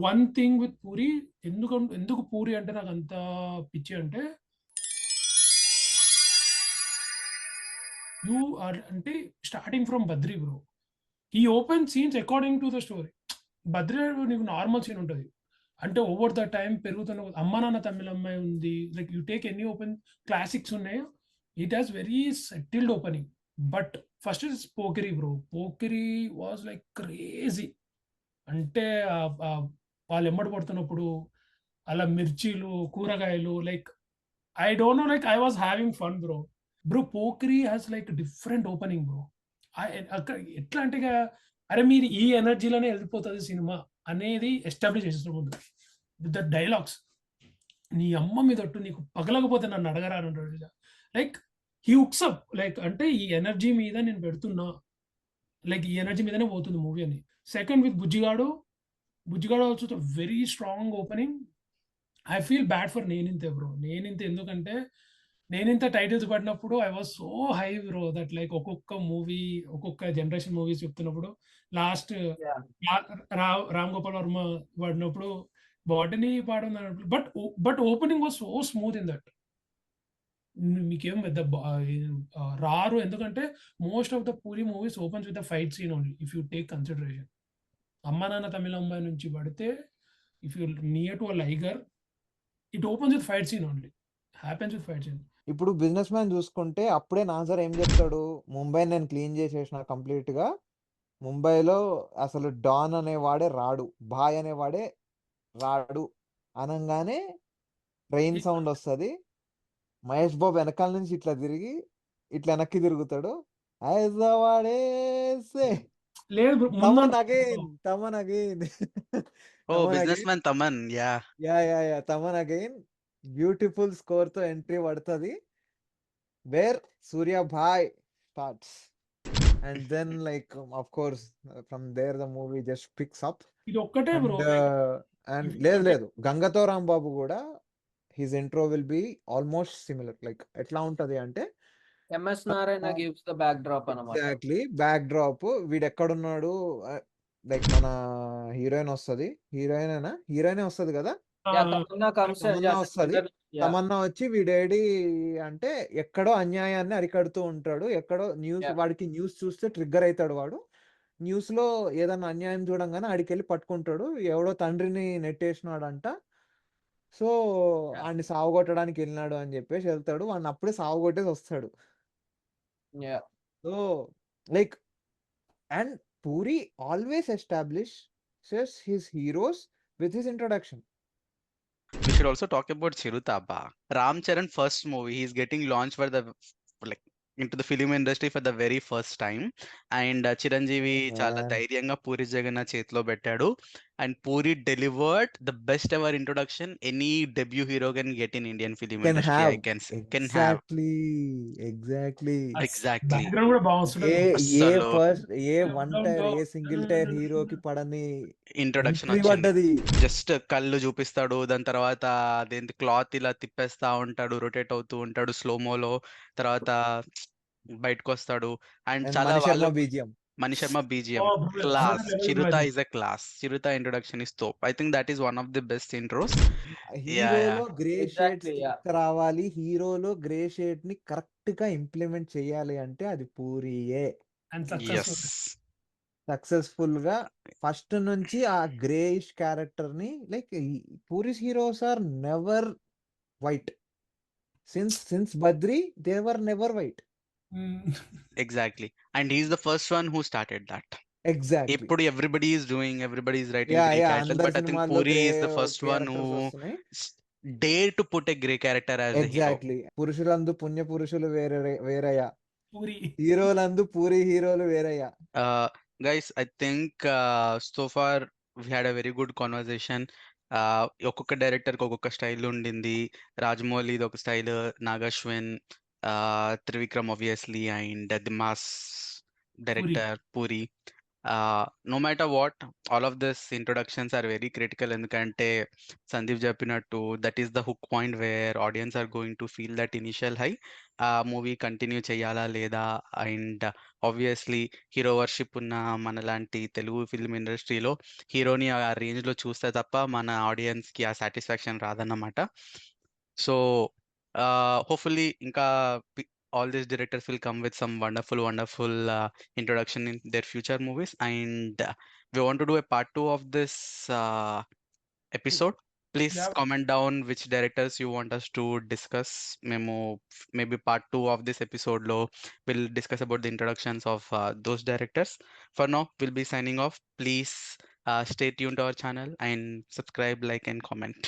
One thing with puri, ఎందుకు పూరి అంటే నాకు అంత పిచ్చి అంటే, యూ ఆర్ అంటే స్టార్టింగ్ ఫ్రమ్ బద్రి బ్రో. ఈ open scenes according to the story. Badri నీకు నార్మల్ సీన్ ఉంటది. అంటే ఓవర్ ద టైమ్ పెరుగుతున్న అమ్మ నాన్న తమిళ అమ్మాయి ఉంది. Like you take any open classics ఉన్నాయి. It has very settled opening. But first is Pokiri bro. Pokiri was like crazy. అంటే వాళ్ళు ఎమ్మడి పడుతున్నప్పుడు అలా మిర్చీలు, కూరగాయలు like I don't know like I was having fun bro. Bro Pokiri has like different opening bro. అక్కడ ఎట్లా అంటే ఇక, అరే మీరు ఈ ఎనర్జీలోనే వెళ్ళిపోతుంది సినిమా అనేది ఎస్టాబ్లిష్ చేసిన ముందు విత్ ద డైలాగ్స్. నీ అమ్మ మీద ఒట్టు నీకు పగలకపోతే నన్ను అడగరా అని అంటాడు. Like he hooks up like అంటే ఈ ఎనర్జీ మీద నేను పెడుతున్నా, లైక్ ఈ ఎనర్జీ మీదనే పోతుంది మూవీ అని. Second with Bujjigadu. Bujjigadu also very strong opening. I feel bad for Neninthe bro. Neninthe ఎందుకంటే నేనింత టైటిల్స్ పడినప్పుడు I was so high bro that like ఒక్కొక్క మూవీ, ఒక్కొక్క జనరేషన్ మూవీస్ చెప్తున్నప్పుడు లాస్ట్ Yeah. రామ్ గోపాల్ వర్మ పడినప్పుడు బాటనీ పాడడం, but opening was so smooth in that. మీకేం పెద్ద రారు, ఎందుకంటే most of the Puri movies opens with the fight scene only if you take consideration. అమ్మ నాన్న తమిళ అమ్మాయి నుంచి పడితే if you near to a Liger, it opens with fight scene only, happens with fight scene. ఇప్పుడు బిజినెస్ మ్యాన్ చూసుకుంటే అప్పుడే నాజర్ ఏం చెప్తాడు, ముంబై నేను క్లీన్ చేసేసిన కంప్లీట్ గా, ముంబైలో అసలు డాన్ అనేవాడే రాడు, బాయ్ అనేవాడే రాడు అనగానే ట్రైన్ సౌండ్ వస్తుంది. మహేష్ బాబు వెనకాల నుంచి ఇట్లా తిరిగి ఇట్లా వెనక్కి తిరుగుతాడు. హైదరాబాదేసే లేదు bro, Thaman again, Thaman again, Oh, businessman Taman, yeah. Yeah Thaman again. Beautiful score తో ఎంట్రీ పడుతుంది, where Surya Bhai starts. And then like of course from there the movie just picks up. ఇది ఒక్కటే బ్రో. అండ్ లేదు గంగతో రాంబాబు కూడా his intro will be almost similar. Like ఎట్లా ఉంటది అంటే MS Narayana gives the backdrop అన్నమాట. ఎగ్జాక్ట్లీ బ్యాక్ డ్రాప్, వీడు ఎక్కడున్నాడు, లైక్ మన హీరోయిన్ వస్తుంది, హీరోయినే వస్తుంది కదా, తమన్నా వస్తుంది. తమన్నా వచ్చి వీడేడి అంటే ఎక్కడో అన్యాయాన్ని అరికడుతూ ఉంటాడు, ఎక్కడో న్యూస్, వాడికి న్యూస్ చూస్తే ట్రిగ్గర్ అవుతాడు వాడు. న్యూస్ లో ఏదన్నా అన్యాయం చూడంగానే ఆడికి వెళ్ళి పట్టుకుంటాడు, ఎవడో తండ్రిని నెట్టేసినాడంట, సో వాడిని సావగొట్టడానికి వెళ్ళినాడు అని చెప్పేసి వెళ్తాడు, వాడిని అప్పుడే సావగొట్టేసి వస్తాడు. So like and puri always establishes his heroes with his introduction. We should also talk about Chirutaba. Ram Charan first movie, he's getting launched for the like into the film industry for the very first time. And Chiranjeevi చాలా ధైర్యంగా పూరి జగన్నాథ్ చేతిలో పెట్టాడు. And Puri delivered the best ever introduction any debut hero can get in Indian film industry. I can say can have exactly background కూడా బాగుంటుంది. A one tier a single tier హీరోకి పడని introduction entry పడ్డది. Just కళ్ళు చూపిస్తాడు, దాని తర్వాత అదేంటి క్లాత్ ఇలా తిప్పేస్తా ఉంటాడు, రొటేట్ అవుతూ ఉంటాడు స్లోమోలో, తర్వాత బయటకు వస్తాడు. అండ్ And చాలా Mani Sharma BGM Oh, bro, class. another level Chirutha magic. Is a class. Chirutha introduction is తోప్. I think that is one of the best intros. హీరోలో గ్రే షేడ్స్ Exactly, yeah. రావాలి, హీరోలో గ్రే షేడ్ ని కరెక్ట్ గా ఇంప్లిమెంట్ చేయాలి అంటే అది పూరియే. And ఎస్ సక్సెస్ఫుల్ గా ఫస్ట్ నుంచి ఆ గ్రేయిష్ క్యారెక్టర్ ని, like Puri's heroes are never white. Since Badri they were never white. Exactly. And he's the first one who started that. Exactly. ఇప్పుడు everybody is writing grey characters, but I think Puri is the first one who dare to put a grey character as the hero. Exactly. పురుషులందు పుణ్య పురుషులు వేరయ్యా, పూరి హీరోలందు పూరి హీరోలు వేరయ్యా. Guys, I think so far we had a very good conversation. ఒక్కొక్క director కి ఒక్కొక్క స్టైల్ ఉండింది. రాజమౌళి ఒక style, Nag Ashwin, Trivikram obviously, and the mass director Puri. No matter what, all of this introductions are very critical ఎందుకంటే సందీప్ చెప్పినట్టు that is the hook point where audience are going to feel that initial high. ఆ movie continue చేయాలా లేదా, and obviously hero worship ఉన్న మనలాంటి Telugu film ఇండస్ట్రీలో హీరోని ఆ రేంజ్లో చూస్తే తప్ప మన ఆడియన్స్కి ఆ సాటిస్ఫాక్షన్ రాదన్నమాట. సో hopefully ఇంకా all these directors will come with some wonderful introduction in their future movies, and we want to do a part 2 of this episode. Please Yeah. comment down which directors you want us to discuss. Memo maybe part 2 of this episode lo we'll discuss about the introductions of those directors. For now, we'll be signing off. Please stay tuned to our channel and subscribe, like and comment.